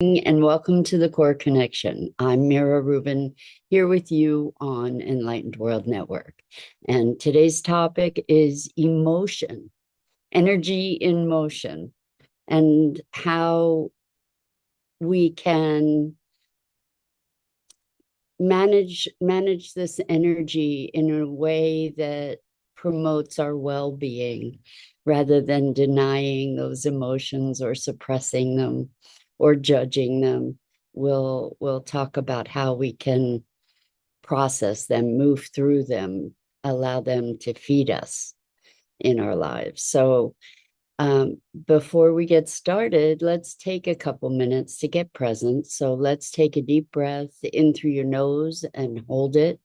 And welcome to the Core Connection. I'm Mira Rubin here with you on Enlightened World Network. And today's topic is emotion, energy in motion, and how we can manage this energy in a way that promotes our well-being rather than denying those emotions or suppressing them or judging them. We'll talk about how we can process them, move through them, allow them to feed us in our lives. So before we get started, let's take a couple minutes to get present. So let's take a deep breath in through your nose and hold it.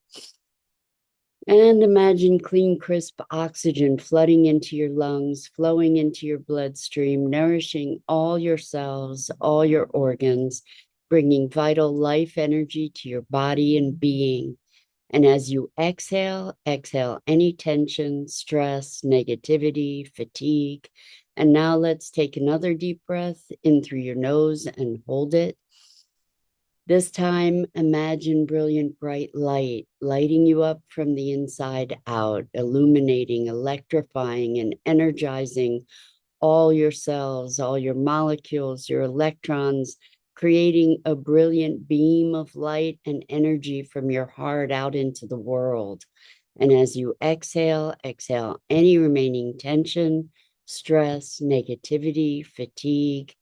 And imagine clean, crisp oxygen flooding into your lungs, flowing into your bloodstream, nourishing all your cells, all your organs, bringing vital life energy to your body and being. And as you exhale, exhale any tension, stress, negativity, fatigue. And now let's take another deep breath in through your nose and hold it. This time, imagine brilliant bright light lighting you up from the inside out, illuminating, electrifying, and energizing all your cells, all your molecules, your electrons, creating a brilliant beam of light and energy from your heart out into the world. And as you exhale, exhale any remaining tension, stress, negativity, fatigue.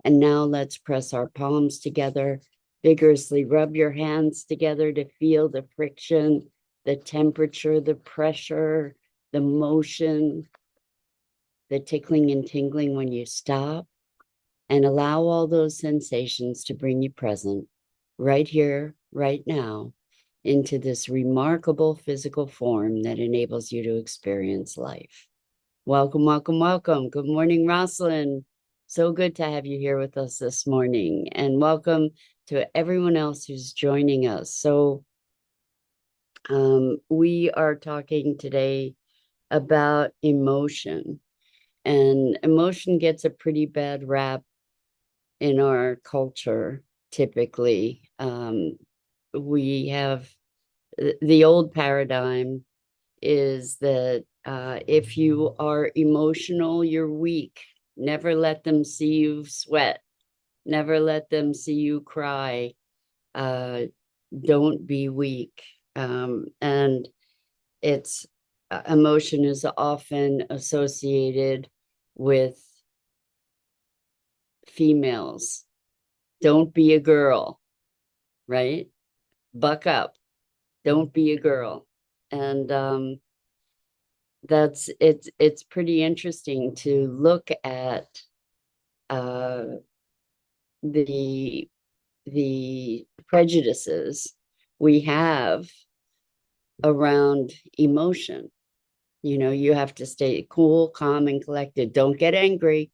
And now let's press our palms together, vigorously rub your hands together to feel the friction, the temperature, the pressure, the motion, the tickling and tingling when you stop, and allow all those sensations to bring you present right here, right now, into this remarkable physical form that enables you to experience life. Welcome, welcome, welcome. Good morning, Rosalind. So good to have you here with us this morning. And welcome to everyone else who's joining us. So we are talking today about emotion. And emotion gets a pretty bad rap in our culture, typically. We have the old paradigm is that if you are emotional, you're weak. Never let them see you sweat. Never let them see you cry. Don't be weak. And it's emotion is often associated with females. Don't be a girl, right? Buck up. Don't be a girl. And that's it's pretty interesting to look at uh, the prejudices we have around emotion. You know, you have to stay cool, calm, and collected. Don't get angry.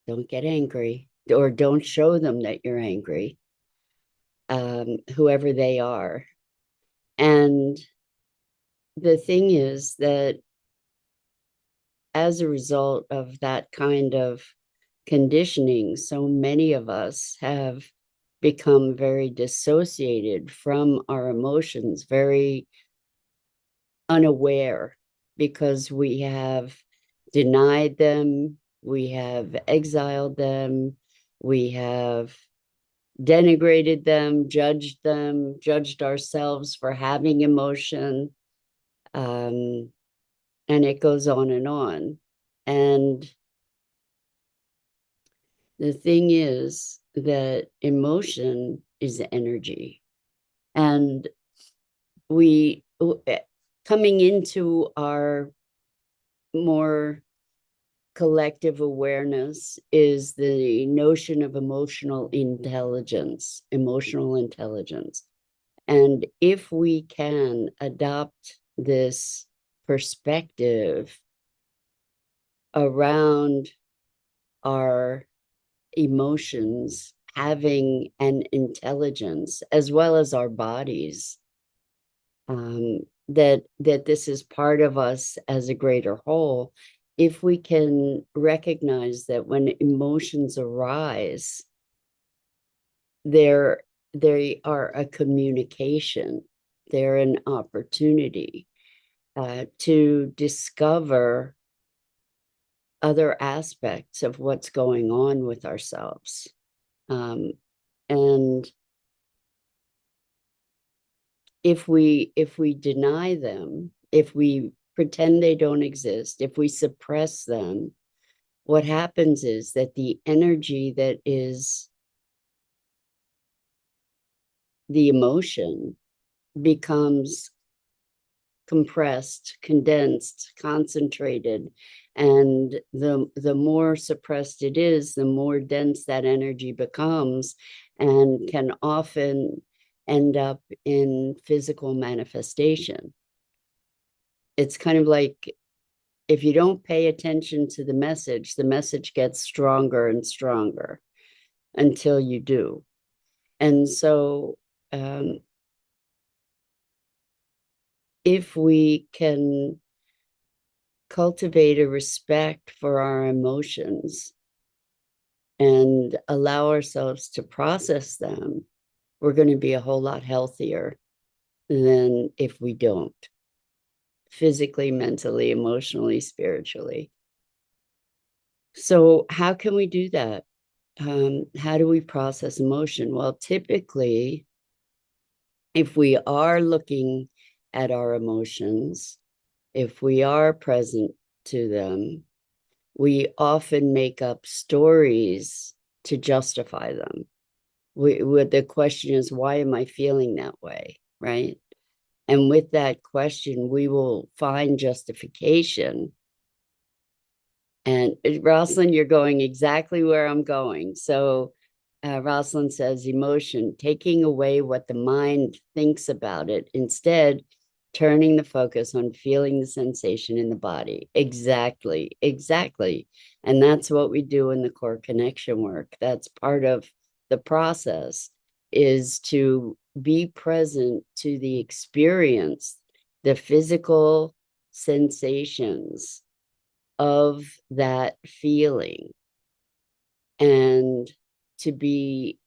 Don't get angry, or don't show them that you're angry, whoever they are. And the thing is that as a result of that kind of conditioning, so many of us have become very dissociated from our emotions, very unaware, because we have denied them, we have exiled them, we have denigrated them, judged ourselves for having emotion. And it goes on and on. And the thing is that emotion is energy. And we, coming into our more collective awareness, is the notion of emotional intelligence, emotional intelligence. And if we can adopt this perspective around our emotions having an intelligence as well as our bodies, that this is part of us as a greater whole. If we can recognize that when emotions arise, they're they are a communication. They're an opportunity to discover other aspects of what's going on with ourselves. And if we deny them, if we pretend they don't exist, if we suppress them, what happens is that the energy that is the emotion becomes compressed, condensed, concentrated. And the more suppressed it is, the more dense that energy becomes and can often end up in physical manifestation. It's kind of like if you don't pay attention to the message gets stronger and stronger until you do. And so, if we can cultivate a respect for our emotions and allow ourselves to process them, we're going to be a whole lot healthier than if we don't, physically, mentally, emotionally, spiritually. So, how can we do that? How do we process emotion? Well, typically, if we are looking at our emotions, if we are present to them, we often make up stories to justify them. The question is, why am I feeling that way? Right. And with that question, we will find justification. And Rosalind, you're going exactly where I'm going. So Rosalind says emotion, taking away what the mind thinks about it, instead turning the focus on feeling the sensation in the body. Exactly, exactly. And that's what we do in the core connection work. That's part of the process, is to be present to the experience, the physical sensations of that feeling, and to be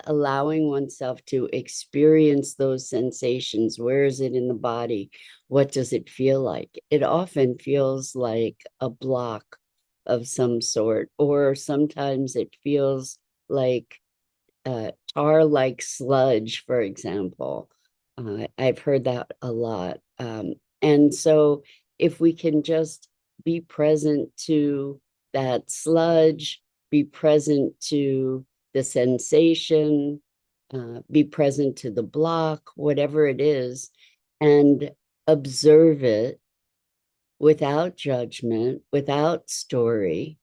allowing oneself to experience those sensations. Where is it in the body? What does it feel like? It often feels like a block of some sort, or sometimes it feels like tar-like sludge, for example. I've heard that a lot. And so if we can just be present to that sludge, be present to the sensation, be present to the block, whatever it is, and observe it without judgment, without story,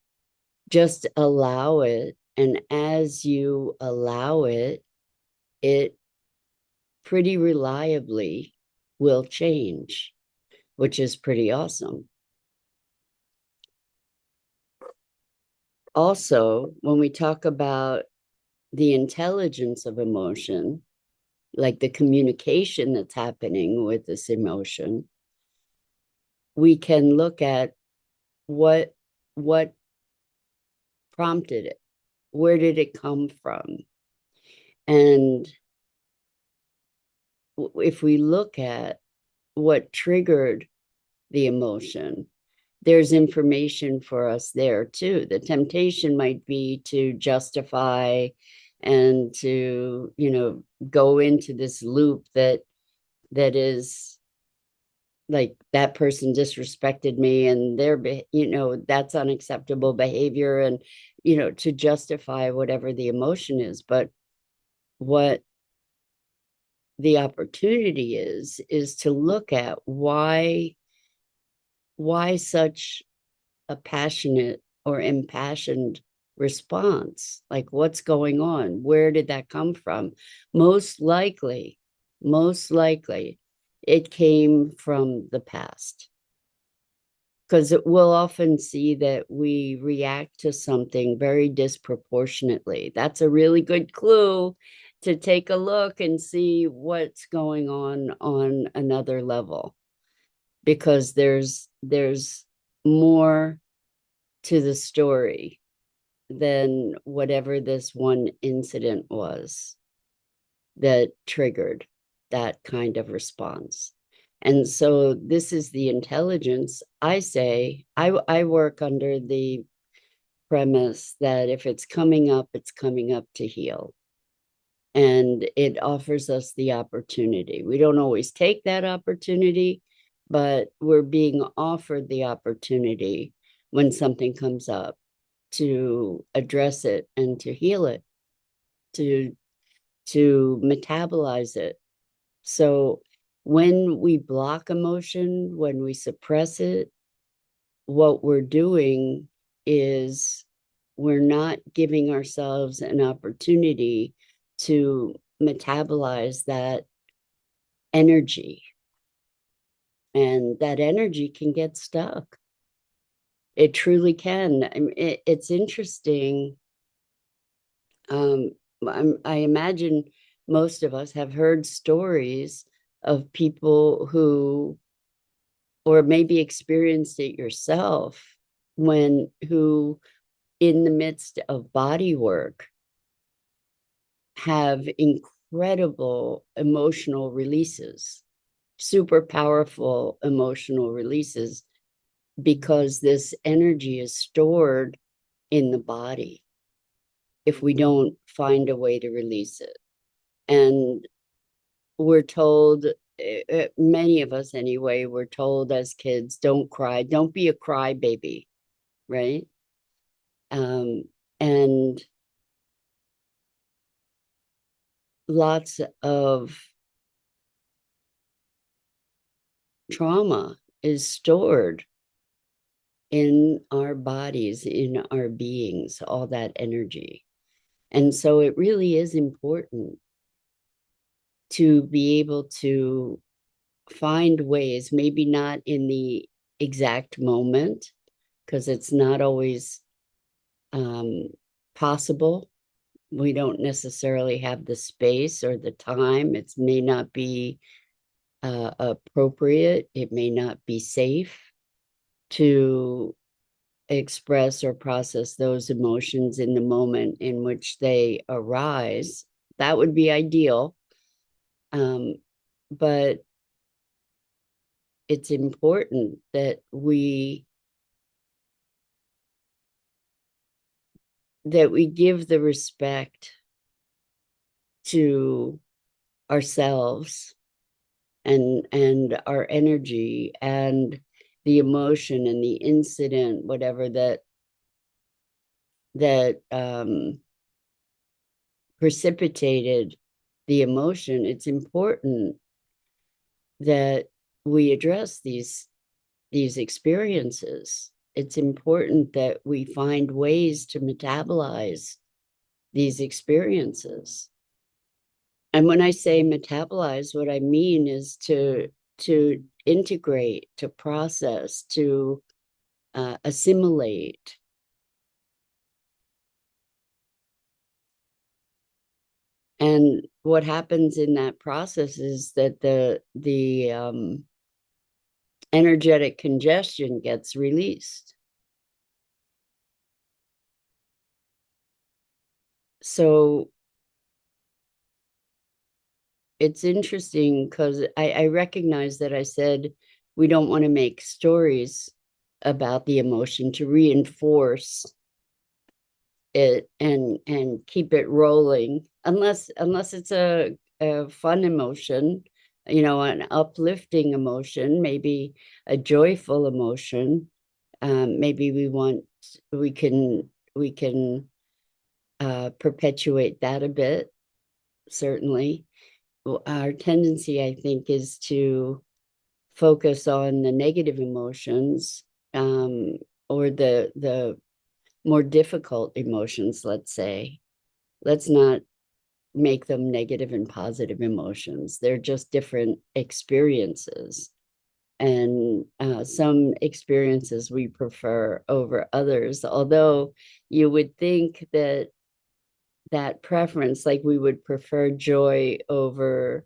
just allow it. And as you allow it, it pretty reliably will change, which is pretty awesome. Also, when we talk about the intelligence of emotion, like the communication that's happening with this emotion, we can look at what what prompted it. Where did it come from? And if we look at what triggered the emotion, there's information for us there too. The temptation might be to justify and to, go into this loop that is like, that person disrespected me and that's unacceptable behavior, and to justify whatever the emotion is. But what the opportunity is to look at why such a passionate or impassioned response. Like, what's going on? Where did that come from? Most likely, most likely, it came from the past. Because we'll often see that we react to something very disproportionately. That's a really good clue to take a look and see what's going on another level, because there's more to the story than whatever this one incident was that triggered that kind of response. And so this is the intelligence. I say, I work under the premise that if it's coming up, it's coming up to heal. And it offers us the opportunity. We don't always take that opportunity, but we're being offered the opportunity when something comes up to address it and to heal it, to metabolize it. So when we block emotion, when we suppress it, what we're doing is we're not giving ourselves an opportunity to metabolize that energy. And that energy can get stuck. It truly can. I mean, it's interesting. I imagine most of us have heard stories of people who, or maybe experienced it yourself, who in the midst of body work have incredible emotional releases, super powerful emotional releases, because this energy is stored in the body if we don't find a way to release it. And we're told, many of us anyway, we're told as kids, don't cry, don't be a crybaby, right? And lots of trauma is stored in our bodies, in our beings, all that energy. And so it really is important to be able to find ways, maybe not in the exact moment, because it's not always possible. We don't necessarily have the space or the time. It may not be appropriate. It may not be safe to express or process those emotions in the moment in which they arise. That would be ideal. But it's important that we give the respect to ourselves and our energy and the emotion and the incident, whatever that precipitated the emotion. It's important that we address these experiences. It's important that we find ways to metabolize these experiences. And when I say metabolize, what I mean is to integrate, to process, to assimilate. And what happens in that process is that the energetic congestion gets released. So it's interesting because I recognize that I said we don't want to make stories about the emotion to reinforce it and keep it rolling, unless it's a fun emotion, an uplifting emotion, maybe a joyful emotion. Maybe we can perpetuate that a bit. Certainly our tendency, I think, is to focus on the negative emotions, or the more difficult emotions, let's say. Let's not make them negative and positive emotions. They're just different experiences. And some experiences we prefer over others, although you would think that preference, like we would prefer joy over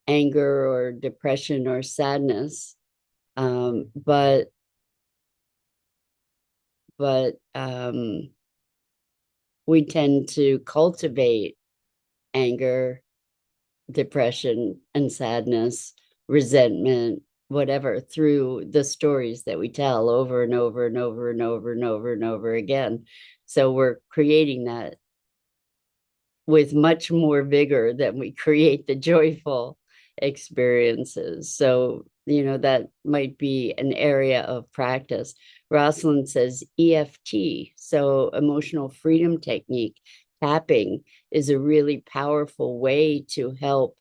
anger or depression or sadness. But we tend to cultivate anger, depression, and sadness, resentment, whatever, through the stories that we tell over and over and over and over and over and over again. So we're creating that with much more vigor than we create the joyful experiences. So, that might be an area of practice. Rosalind says EFT, so emotional freedom technique, tapping is a really powerful way to help.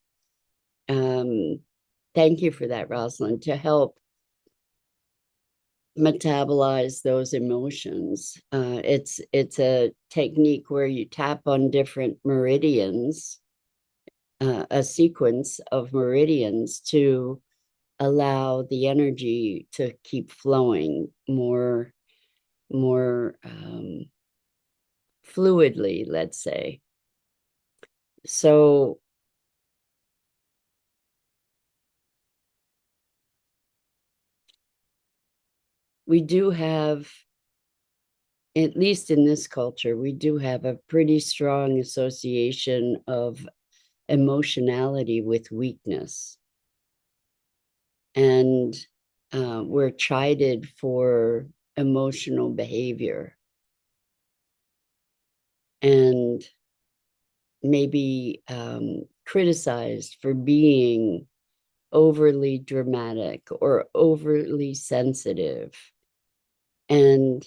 Thank you for that, Rosalind, to help metabolize those emotions. It's a technique where you tap on different meridians, a sequence of meridians to allow the energy to keep flowing more fluidly, let's say. So we do have, at least in this culture, we do have a pretty strong association of emotionality with weakness. And we're chided for emotional behavior and maybe criticized for being overly dramatic or overly sensitive. And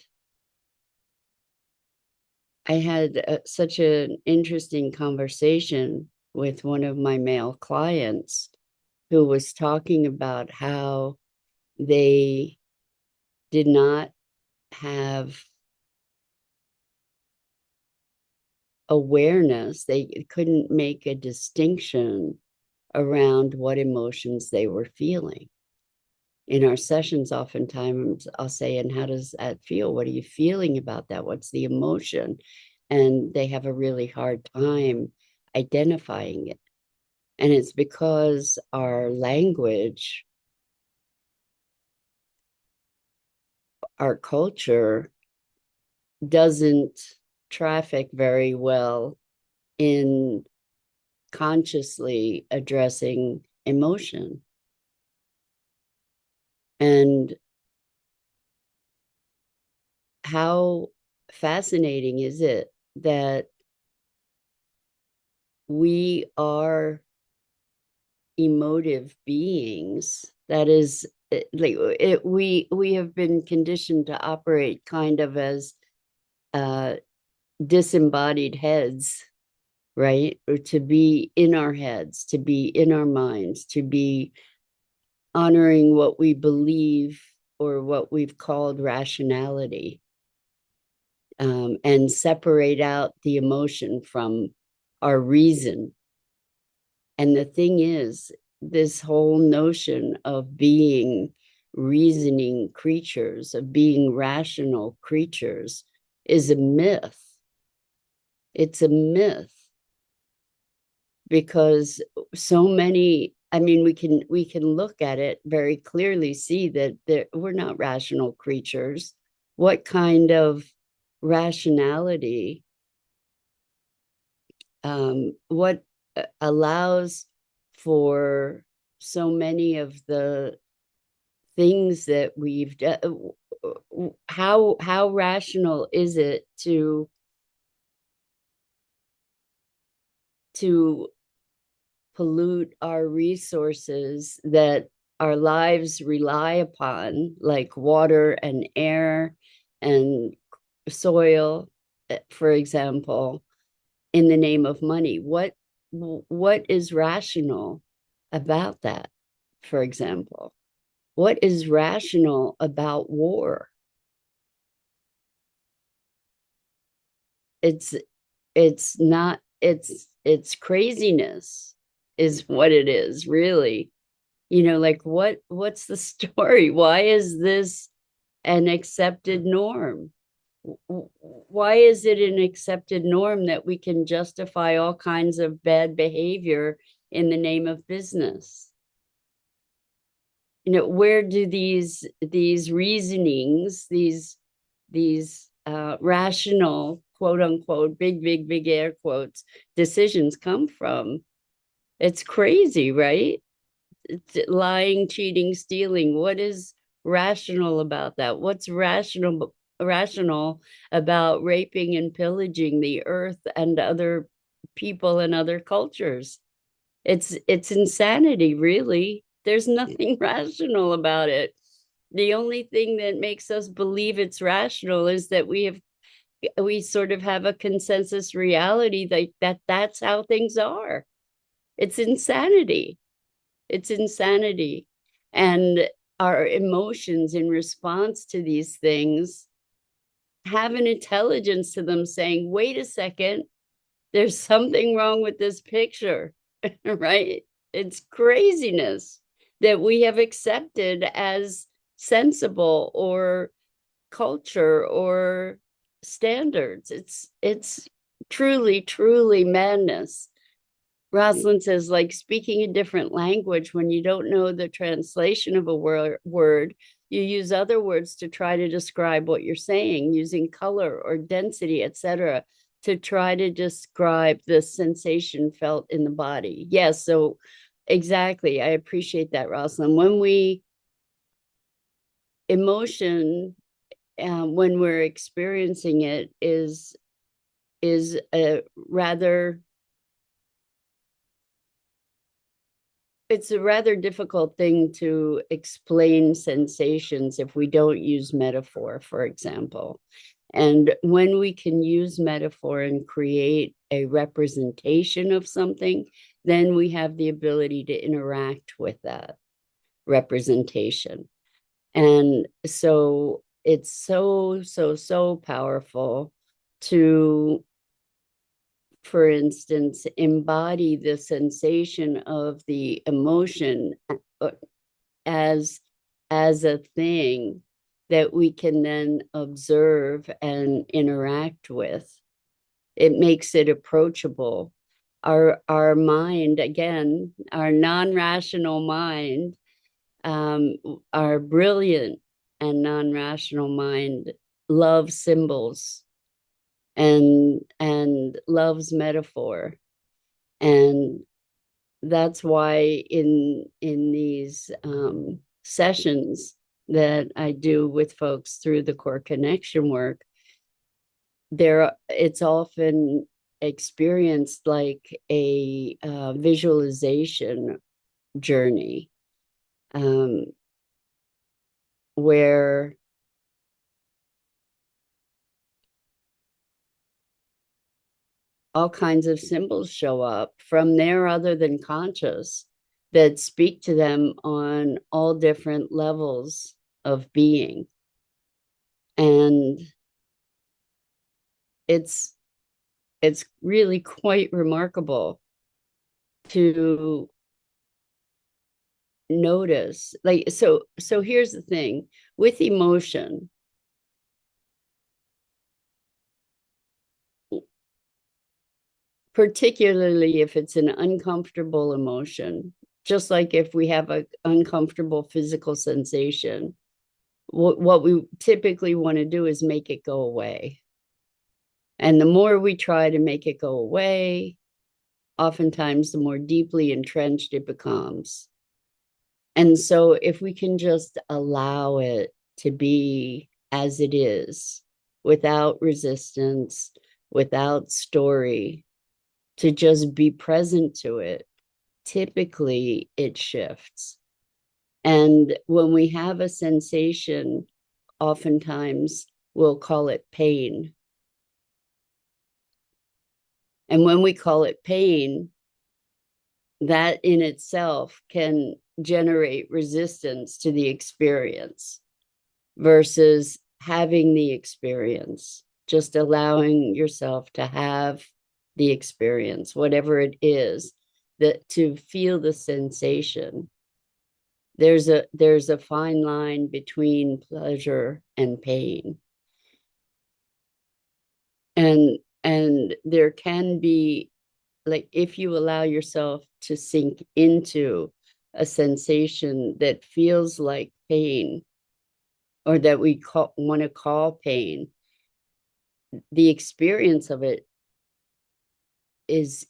I had such an interesting conversation with one of my male clients who was talking about how they did not have awareness. They couldn't make a distinction around what emotions they were feeling. In our sessions, oftentimes I'll say, and how does that feel? What are you feeling about that? What's the emotion? And they have a really hard time identifying it. And it's because our language, our culture doesn't traffic very well in consciously addressing emotion. And how fascinating is it that we are emotive beings? That is, we have been conditioned to operate kind of as disembodied heads, right? Or to be in our heads, to be in our minds, to be honoring what we believe or what we've called rationality, and separate out the emotion from our reason. And the thing is, this whole notion of being reasoning creatures, of being rational creatures, is a myth. It's a myth because so many, I mean, we can look at it very clearly, see that we're not rational creatures. What kind of rationality, what allows for so many of the things that we've done? How rational is it to pollute our resources that our lives rely upon, like water and air and soil, for example, in the name of money? What is rational about that, for example? What is rational about war? It's it's not, it's craziness is what it is, really. Like what's the story? Why is this an accepted norm? Why is it an accepted norm that we can justify all kinds of bad behavior in the name of business? Where do these reasonings, these rational quote unquote, big air quotes, decisions come from. It's crazy, right? It's lying, cheating, stealing. What is rational about that? What's rational about raping and pillaging the earth and other people and other cultures? It's insanity, really. There's nothing rational about it. The only thing that makes us believe it's rational is that we sort of have a consensus reality that's how things are. It's insanity. It's insanity. And our emotions in response to these things have an intelligence to them saying, wait a second, there's something wrong with this picture, right? It's craziness that we have accepted as sensible or culture or standards. It's truly madness. Rosalind says, like speaking a different language, when you don't know the translation of a word, you use other words to try to describe what you're saying, using color or density, etc., to try to describe the sensation felt in the body. Yes, so exactly. I appreciate that, Rosalind. When we emotion, when we're experiencing it, is a rather it's a rather difficult thing to explain sensations if we don't use metaphor, for example. And when we can use metaphor and create a representation of something, then we have the ability to interact with that representation. And so it's so powerful to, for instance, embody the sensation of the emotion as as a thing that we can then observe and interact with. It makes it approachable. Our mind, again, our non-rational mind, our brilliant and non-rational mind loves symbols and loves metaphor. And that's why in these sessions that I do with folks through the core connection work, it's often experienced like a visualization journey, where all kinds of symbols show up from there other than conscious that speak to them on all different levels of being. And it's really quite remarkable to notice. Like, so here's the thing with emotion. Particularly if it's an uncomfortable emotion, just like if we have an uncomfortable physical sensation, what we typically want to do is make it go away. And the more we try to make it go away, oftentimes the more deeply entrenched it becomes. And so if we can just allow it to be as it is, without resistance, without story, to just be present to it, typically it shifts. And when we have a sensation, oftentimes we'll call it pain. And when we call it pain, that in itself can generate resistance to the experience versus having the experience, just allowing yourself to have the experience, whatever it is, that to feel the sensation. There's a fine line between pleasure and pain. And there can be, like, if you allow yourself to sink into a sensation that feels like pain, or that we want to call pain, the experience of it is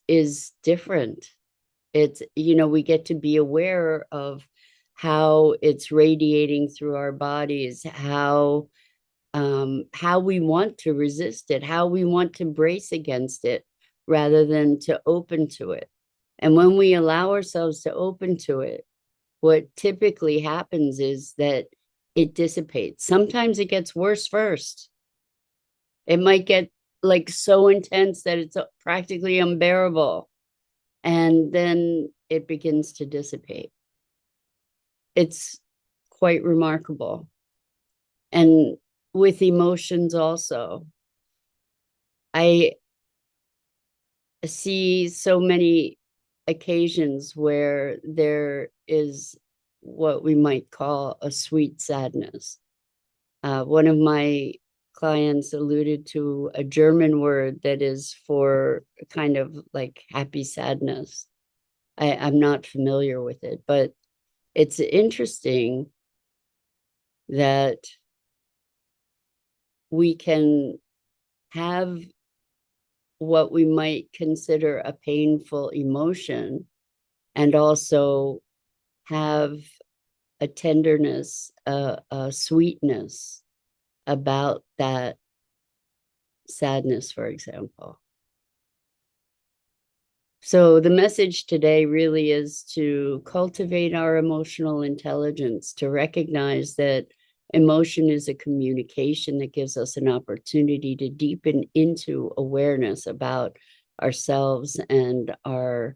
different. It's, we get to be aware of how it's radiating through our bodies, how we want to resist it, how we want to brace against it rather than to open to it. And when we allow ourselves to open to it, what typically happens is that it dissipates. Sometimes it gets worse first. It might get like so intense that it's practically unbearable. And then it begins to dissipate. It's quite remarkable. And with emotions also, I see so many occasions where there is what we might call a sweet sadness. One of my clients alluded to a German word that is for kind of like happy sadness. I'm not familiar with it, but it's interesting that we can have what we might consider a painful emotion and also have a tenderness, a sweetness about that sadness, for example. So the message today really is to cultivate our emotional intelligence, to recognize that emotion is a communication that gives us an opportunity to deepen into awareness about ourselves and our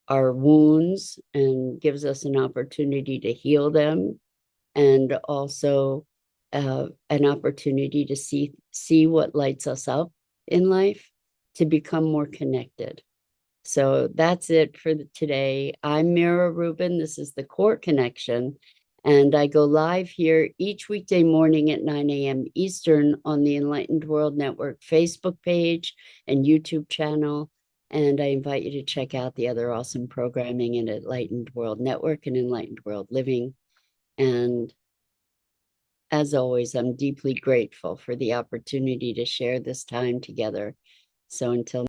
wounds, and gives us an opportunity to heal them, and also an opportunity to see what lights us up in life, to become more connected. So that's it for today. I'm Mira Rubin. This is the Core Connection. And I go live here each weekday morning at 9 a.m. Eastern on the Enlightened World Network Facebook page and YouTube channel. And I invite you to check out the other awesome programming in Enlightened World Network and Enlightened World Living. And as always, I'm deeply grateful for the opportunity to share this time together. So until